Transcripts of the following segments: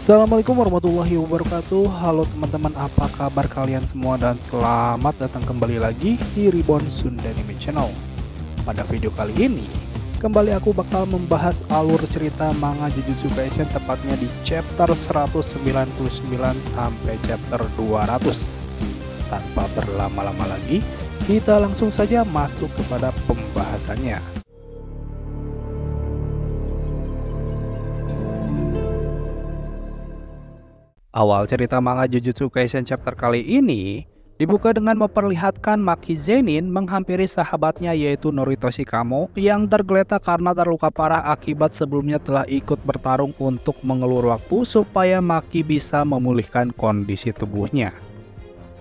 Assalamualaikum warahmatullahi wabarakatuh. Halo teman-teman, apa kabar kalian semua dan selamat datang kembali lagi di Reborn Sunda Anime Channel. Pada video kali ini, kembali aku bakal membahas alur cerita manga Jujutsu Kaisen, tepatnya di chapter 199 sampai chapter 200. Tanpa berlama-lama lagi, kita langsung saja masuk kepada pembahasannya. Awal cerita manga Jujutsu Kaisen chapter kali ini dibuka dengan memperlihatkan Maki Zenin menghampiri sahabatnya yaitu Noritoshi Kamo yang tergeletak karena terluka parah akibat sebelumnya telah ikut bertarung untuk mengelur waktu supaya Maki bisa memulihkan kondisi tubuhnya.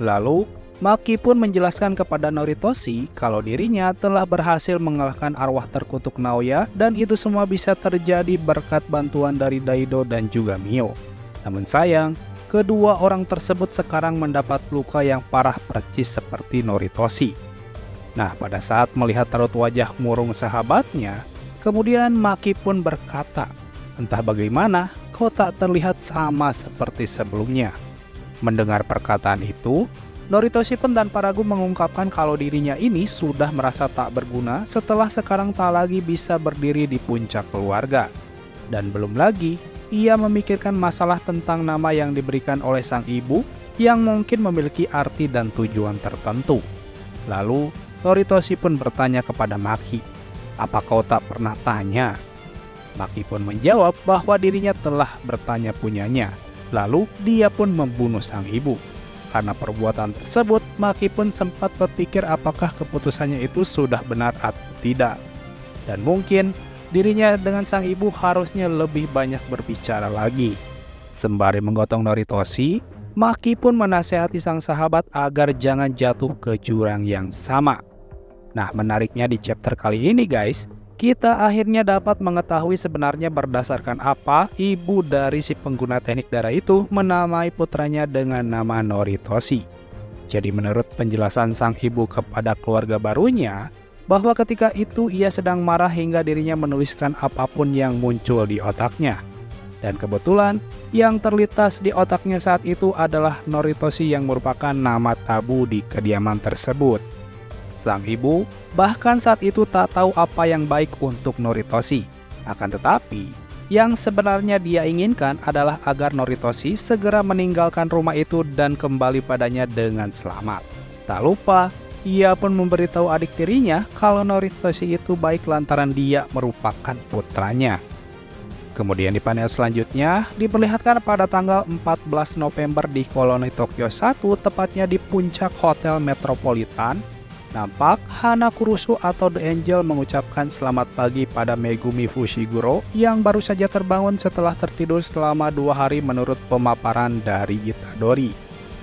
Lalu, Maki pun menjelaskan kepada Noritoshi kalau dirinya telah berhasil mengalahkan arwah terkutuk Naoya dan itu semua bisa terjadi berkat bantuan dari Daido dan juga Mio. Namun sayang, kedua orang tersebut sekarang mendapat luka yang parah percis seperti Noritoshi. Nah, pada saat melihat raut wajah murung sahabatnya, kemudian Maki pun berkata, "Entah bagaimana, kau tak terlihat sama seperti sebelumnya." Mendengar perkataan itu, Noritoshi pun tanpa ragu mengungkapkan kalau dirinya ini sudah merasa tak berguna setelah sekarang tak lagi bisa berdiri di puncak keluarga. Dan belum lagi, ia memikirkan masalah tentang nama yang diberikan oleh sang ibu yang mungkin memiliki arti dan tujuan tertentu. Lalu, Noritoshi pun bertanya kepada Maki, "Apa kau tak pernah tanya?" Maki pun menjawab bahwa dirinya telah bertanya punyanya. Lalu, dia pun membunuh sang ibu. Karena perbuatan tersebut, Maki pun sempat berpikir apakah keputusannya itu sudah benar atau tidak. Dan mungkin dirinya dengan sang ibu harusnya lebih banyak berbicara lagi. Sembari menggotong Noritoshi, Maki pun menasehati sang sahabat agar jangan jatuh ke jurang yang sama. Nah, menariknya di chapter kali ini guys, kita akhirnya dapat mengetahui sebenarnya berdasarkan apa ibu dari si pengguna teknik darah itu menamai putranya dengan nama Noritoshi. Jadi menurut penjelasan sang ibu kepada keluarga barunya, bahwa ketika itu ia sedang marah hingga dirinya menuliskan apapun yang muncul di otaknya. Dan kebetulan yang terlintas di otaknya saat itu adalah Noritoshi yang merupakan nama tabu di kediaman tersebut. Sang ibu bahkan saat itu tak tahu apa yang baik untuk Noritoshi. Akan tetapi, yang sebenarnya dia inginkan adalah agar Noritoshi segera meninggalkan rumah itu dan kembali padanya dengan selamat. Tak lupa, ia pun memberitahu adik tirinya kalau Noritoshi itu baik lantaran dia merupakan putranya. Kemudian di panel selanjutnya diperlihatkan pada tanggal 14 November di koloni Tokyo 1, tepatnya di puncak Hotel Metropolitan. Nampak Hana Kurusu atau The Angel mengucapkan selamat pagi pada Megumi Fushiguro yang baru saja terbangun setelah tertidur selama 2 hari menurut pemaparan dari Itadori.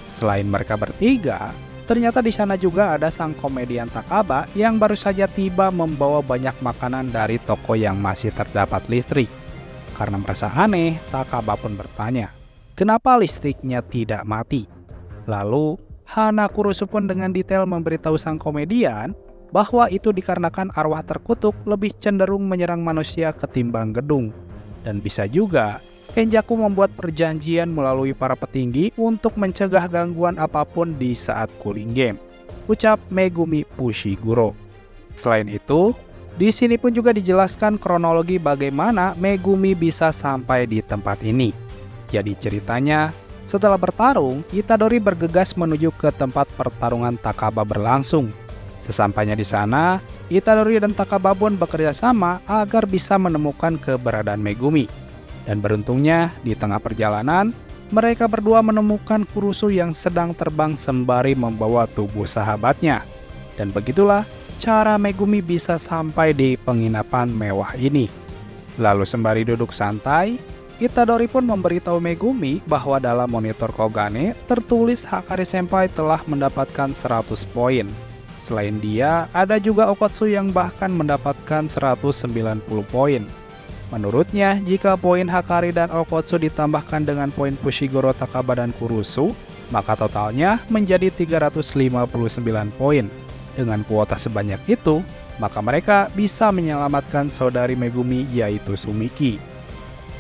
Selain mereka bertiga, ternyata di sana juga ada sang komedian Takaba yang baru saja tiba membawa banyak makanan dari toko yang masih terdapat listrik. Karena merasa aneh, Takaba pun bertanya, "Kenapa listriknya tidak mati?" Lalu, Hana Kurusu pun dengan detail memberitahu sang komedian bahwa itu dikarenakan arwah terkutuk lebih cenderung menyerang manusia ketimbang gedung. Dan bisa juga Kenjaku membuat perjanjian melalui para petinggi untuk mencegah gangguan apapun di saat cooling game, ucap Megumi Fushiguro. Selain itu, di sini pun juga dijelaskan kronologi bagaimana Megumi bisa sampai di tempat ini. Jadi ceritanya, setelah bertarung, Itadori bergegas menuju ke tempat pertarungan Takaba berlangsung. Sesampainya di sana, Itadori dan Takaba pun bekerja sama agar bisa menemukan keberadaan Megumi. Dan beruntungnya, di tengah perjalanan, mereka berdua menemukan Kurusu yang sedang terbang sembari membawa tubuh sahabatnya. Dan begitulah cara Megumi bisa sampai di penginapan mewah ini. Lalu sembari duduk santai, Itadori pun memberitahu Megumi bahwa dalam monitor Kogane tertulis Hakari Senpai telah mendapatkan 100 poin. Selain dia, ada juga Okotsu yang bahkan mendapatkan 190 poin. Menurutnya, jika poin Hakari dan Okotsu ditambahkan dengan poin Fushiguro, Takaba, dan Kurusu, maka totalnya menjadi 359 poin. Dengan kuota sebanyak itu, maka mereka bisa menyelamatkan saudari Megumi yaitu Sumiki.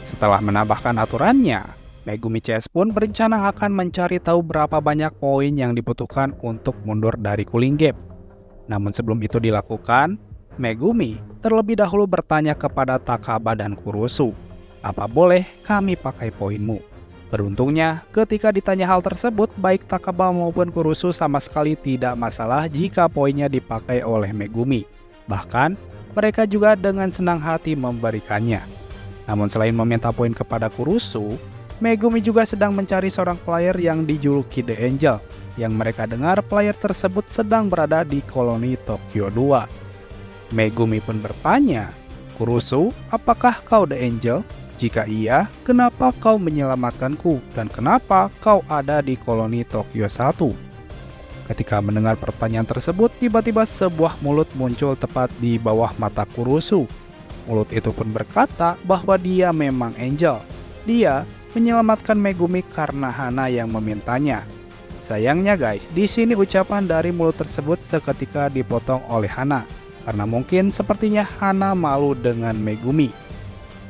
Setelah menambahkan aturannya, Megumi CS pun berencana akan mencari tahu berapa banyak poin yang dibutuhkan untuk mundur dari Cooling Gap. Namun sebelum itu dilakukan, Megumi terlebih dahulu bertanya kepada Takaba dan Kurusu, "Apa boleh kami pakai poinmu?" Beruntungnya, ketika ditanya hal tersebut, baik Takaba maupun Kurusu sama sekali tidak masalah jika poinnya dipakai oleh Megumi. Bahkan, mereka juga dengan senang hati memberikannya. Namun selain meminta poin kepada Kurusu, Megumi juga sedang mencari seorang player yang dijuluki The Angel, yang mereka dengar player tersebut sedang berada di koloni Tokyo 2. Megumi pun bertanya, "Kurusu, apakah kau The Angel? Jika iya, kenapa kau menyelamatkanku dan kenapa kau ada di koloni Tokyo 1? Ketika mendengar pertanyaan tersebut, tiba-tiba sebuah mulut muncul tepat di bawah mata Kurusu. Mulut itu pun berkata bahwa dia memang Angel. Dia menyelamatkan Megumi karena Hana yang memintanya. Sayangnya guys, di sini ucapan dari mulut tersebut seketika dipotong oleh Hana, karena mungkin sepertinya Hana malu dengan Megumi.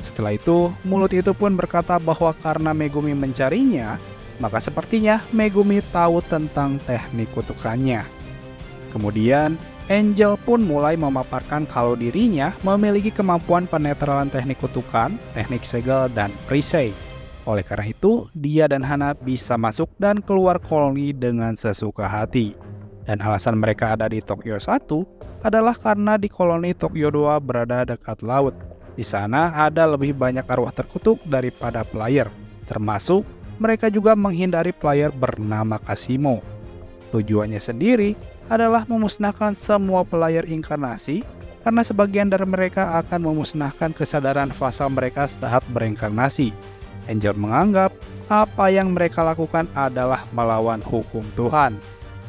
Setelah itu, mulut itu pun berkata bahwa karena Megumi mencarinya, maka sepertinya Megumi tahu tentang teknik kutukannya. Kemudian, Angel pun mulai memaparkan kalau dirinya memiliki kemampuan penetralan teknik kutukan, teknik segel, dan perisai. Oleh karena itu, dia dan Hana bisa masuk dan keluar koloni dengan sesuka hati. Dan alasan mereka ada di Tokyo 1 adalah karena di koloni Tokyo 2 berada dekat laut. Di sana ada lebih banyak arwah terkutuk daripada player, termasuk mereka juga menghindari player bernama Kasimo. Tujuannya sendiri adalah memusnahkan semua player inkarnasi, karena sebagian dari mereka akan memusnahkan kesadaran fasal mereka saat berinkarnasi. Angel menganggap apa yang mereka lakukan adalah melawan hukum Tuhan.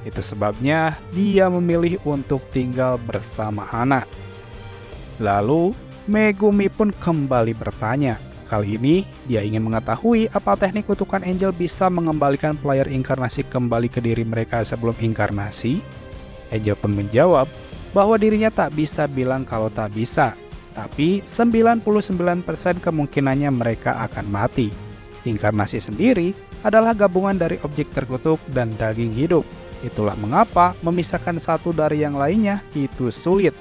Itu sebabnya dia memilih untuk tinggal bersama Hana. Lalu, Megumi pun kembali bertanya. Kali ini, dia ingin mengetahui apa teknik kutukan Angel bisa mengembalikan player inkarnasi kembali ke diri mereka sebelum inkarnasi. Angel pun menjawab bahwa dirinya tak bisa bilang kalau tak bisa, tapi 99% kemungkinannya mereka akan mati. Inkarnasi sendiri adalah gabungan dari objek terkutuk dan daging hidup. Itulah mengapa memisahkan satu dari yang lainnya itu sulit.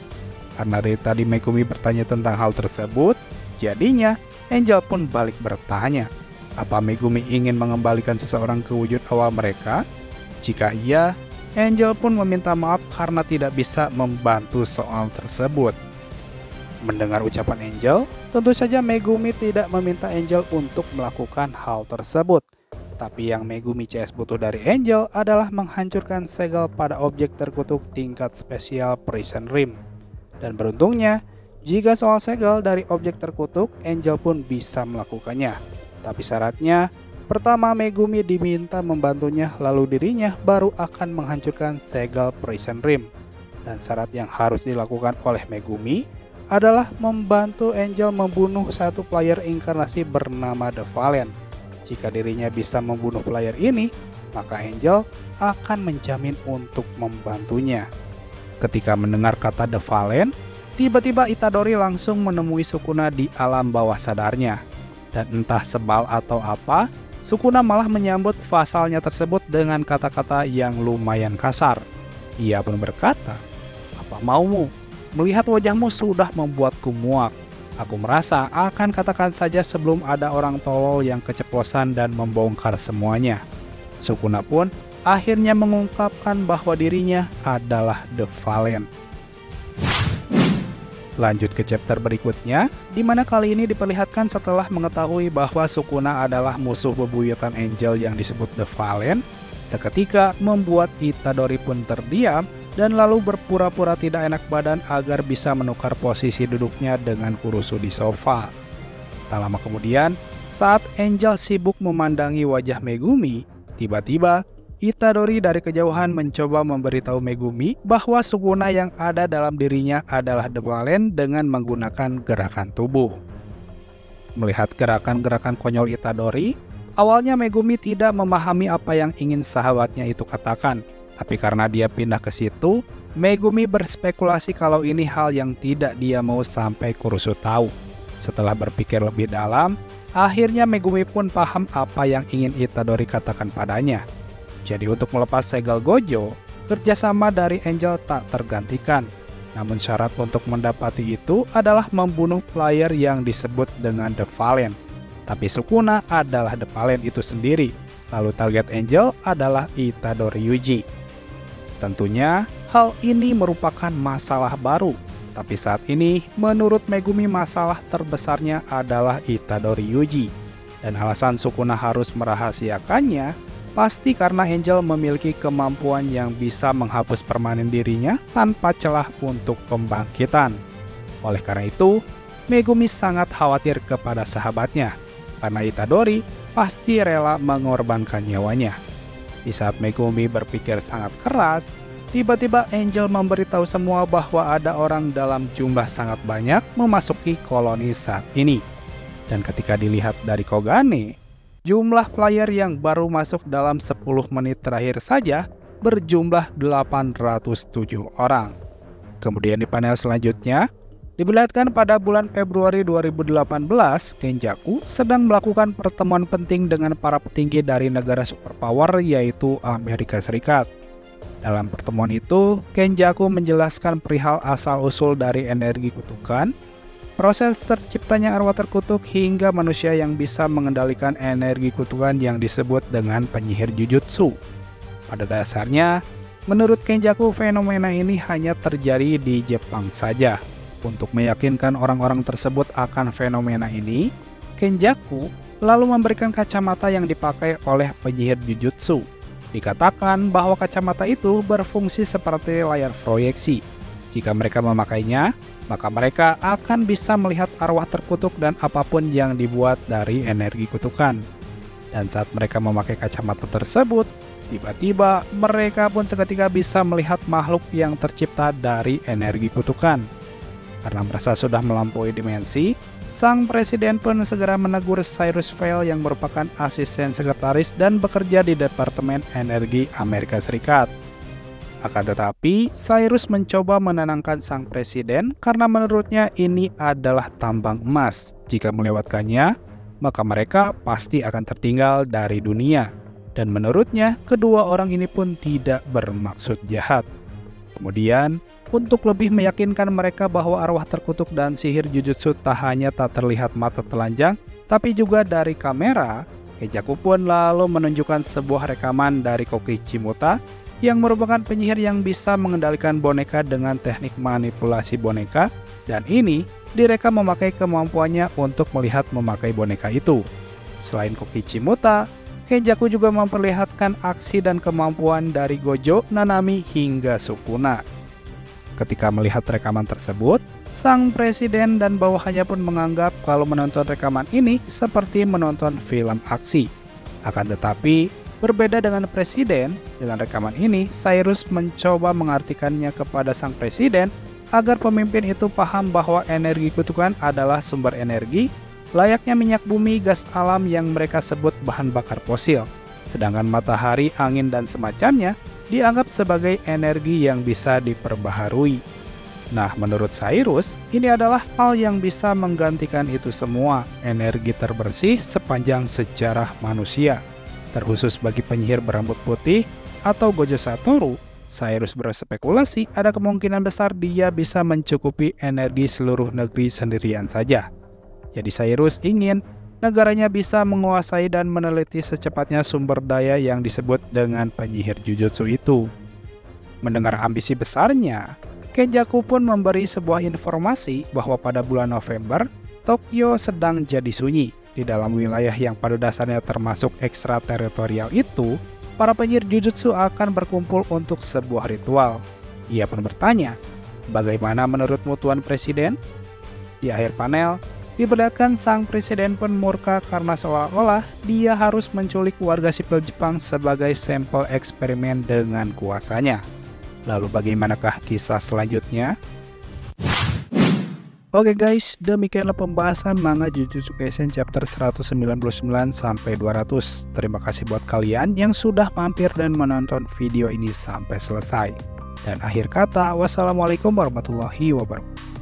Karena dari tadi Megumi bertanya tentang hal tersebut, jadinya Angel pun balik bertanya, apa Megumi ingin mengembalikan seseorang ke wujud awal mereka? Jika iya, Angel pun meminta maaf karena tidak bisa membantu soal tersebut. Mendengar ucapan Angel, tentu saja Megumi tidak meminta Angel untuk melakukan hal tersebut. Tapi yang Megumi CS butuh dari Angel adalah menghancurkan segel pada objek terkutuk tingkat spesial Prison Rim. Dan beruntungnya, jika soal segel dari objek terkutuk, Angel pun bisa melakukannya. Tapi syaratnya, pertama Megumi diminta membantunya, lalu dirinya baru akan menghancurkan segel Prison Rim. Dan syarat yang harus dilakukan oleh Megumi adalah membantu Angel membunuh satu player inkarnasi bernama The Fallen. Jika dirinya bisa membunuh player ini, maka Angel akan menjamin untuk membantunya. Ketika mendengar kata The Fallen, tiba-tiba Itadori langsung menemui Sukuna di alam bawah sadarnya. Dan entah sebal atau apa, Sukuna malah menyambut vasalnya tersebut dengan kata-kata yang lumayan kasar. Ia pun berkata, "Apa maumu? Melihat wajahmu sudah membuatku muak. Aku merasa akan katakan saja sebelum ada orang tolol yang keceplosan dan membongkar semuanya." Sukuna pun akhirnya mengungkapkan bahwa dirinya adalah The Fallen. Lanjut ke chapter berikutnya, di mana kali ini diperlihatkan setelah mengetahui bahwa Sukuna adalah musuh bebuyutan Angel yang disebut The Fallen, seketika membuat Itadori pun terdiam dan lalu berpura-pura tidak enak badan agar bisa menukar posisi duduknya dengan Kurusu di sofa. Tak lama kemudian, saat Angel sibuk memandangi wajah Megumi, tiba-tiba Itadori dari kejauhan mencoba memberitahu Megumi bahwa Sukuna yang ada dalam dirinya adalah The Fallen dengan menggunakan gerakan tubuh. Melihat gerakan-gerakan konyol Itadori, awalnya Megumi tidak memahami apa yang ingin sahabatnya itu katakan. Tapi karena dia pindah ke situ, Megumi berspekulasi kalau ini hal yang tidak dia mau sampai Kurusu tahu. Setelah berpikir lebih dalam, Akhirnya Megumi pun paham apa yang ingin Itadori katakan padanya. Jadi untuk melepas segel Gojo, kerjasama dari Angel tak tergantikan. Namun syarat untuk mendapati itu adalah membunuh player yang disebut dengan The Valiant. Tapi Sukuna adalah The Valiant itu sendiri. Lalu target Angel adalah Itadori Yuji. Tentunya hal ini merupakan masalah baru. Tapi saat ini menurut Megumi masalah terbesarnya adalah Itadori Yuji. Dan alasan Sukuna harus merahasiakannya pasti karena Angel memiliki kemampuan yang bisa menghapus permanen dirinya tanpa celah untuk pembangkitan. Oleh karena itu, Megumi sangat khawatir kepada sahabatnya, karena Itadori pasti rela mengorbankan nyawanya. Di saat Megumi berpikir sangat keras, tiba-tiba Angel memberitahu semua bahwa ada orang dalam jumlah sangat banyak memasuki koloni saat ini. Dan ketika dilihat dari Kogane, jumlah player yang baru masuk dalam 10 menit terakhir saja berjumlah 807 orang. Kemudian di panel selanjutnya, diperlihatkan pada bulan Februari 2018, Kenjaku sedang melakukan pertemuan penting dengan para petinggi dari negara superpower yaitu Amerika Serikat. Dalam pertemuan itu, Kenjaku menjelaskan perihal asal-usul dari energi kutukan, proses terciptanya arwah terkutuk hingga manusia yang bisa mengendalikan energi kutukan yang disebut dengan penyihir Jujutsu. Pada dasarnya, menurut Kenjaku fenomena ini hanya terjadi di Jepang saja. Untuk meyakinkan orang-orang tersebut akan fenomena ini, Kenjaku lalu memberikan kacamata yang dipakai oleh penyihir Jujutsu. Dikatakan bahwa kacamata itu berfungsi seperti layar proyeksi. Jika mereka memakainya, maka mereka akan bisa melihat arwah terkutuk dan apapun yang dibuat dari energi kutukan. Dan saat mereka memakai kacamata tersebut, tiba-tiba mereka pun seketika bisa melihat makhluk yang tercipta dari energi kutukan. Karena merasa sudah melampaui dimensi, sang presiden pun segera menegur Cyrus Vale yang merupakan asisten sekretaris dan bekerja di Departemen Energi Amerika Serikat. Akan tetapi, Cyrus mencoba menenangkan sang presiden karena menurutnya ini adalah tambang emas. Jika melewatkannya, maka mereka pasti akan tertinggal dari dunia. Dan menurutnya, kedua orang ini pun tidak bermaksud jahat. Kemudian, untuk lebih meyakinkan mereka bahwa arwah terkutuk dan sihir Jujutsu tak hanya tak terlihat mata telanjang, tapi juga dari kamera, Kenjaku pun lalu menunjukkan sebuah rekaman dari Koki Chimuta yang merupakan penyihir yang bisa mengendalikan boneka dengan teknik manipulasi boneka, dan ini direkam memakai kemampuannya untuk melihat memakai boneka itu. Selain Koki Chimuta, Kenjaku juga memperlihatkan aksi dan kemampuan dari Gojo, Nanami, hingga Sukuna. Ketika melihat rekaman tersebut, sang presiden dan bawahannya pun menganggap kalau menonton rekaman ini seperti menonton film aksi. Akan tetapi, berbeda dengan presiden, dengan rekaman ini, Cyrus mencoba mengartikannya kepada sang presiden agar pemimpin itu paham bahwa energi kutukan adalah sumber energi, layaknya minyak bumi, gas alam yang mereka sebut bahan bakar fosil. Sedangkan matahari, angin, dan semacamnya dianggap sebagai energi yang bisa diperbaharui. Nah, menurut Cyrus, ini adalah hal yang bisa menggantikan itu semua, energi terbersih sepanjang sejarah manusia. Terkhusus bagi penyihir berambut putih atau Gojo Satoru, Cyrus berspekulasi ada kemungkinan besar dia bisa mencukupi energi seluruh negeri sendirian saja. Jadi Cyrus ingin negaranya bisa menguasai dan meneliti secepatnya sumber daya yang disebut dengan penyihir Jujutsu itu. Mendengar ambisi besarnya, Kenjaku pun memberi sebuah informasi bahwa pada bulan November, Tokyo sedang jadi sunyi. Di dalam wilayah yang pada dasarnya termasuk ekstrateritorial itu, para penyihir Jujutsu akan berkumpul untuk sebuah ritual. Ia pun bertanya, bagaimana menurutmu Tuan Presiden? Di akhir panel, diperlihatkan sang presiden pun murka karena seolah-olah dia harus menculik warga sipil Jepang sebagai sampel eksperimen dengan kuasanya. Lalu bagaimanakah kisah selanjutnya? Oke guys, demikianlah pembahasan manga Jujutsu Kaisen chapter 199 sampai 200. Terima kasih buat kalian yang sudah mampir dan menonton video ini sampai selesai. Dan akhir kata, wassalamualaikum warahmatullahi wabarakatuh.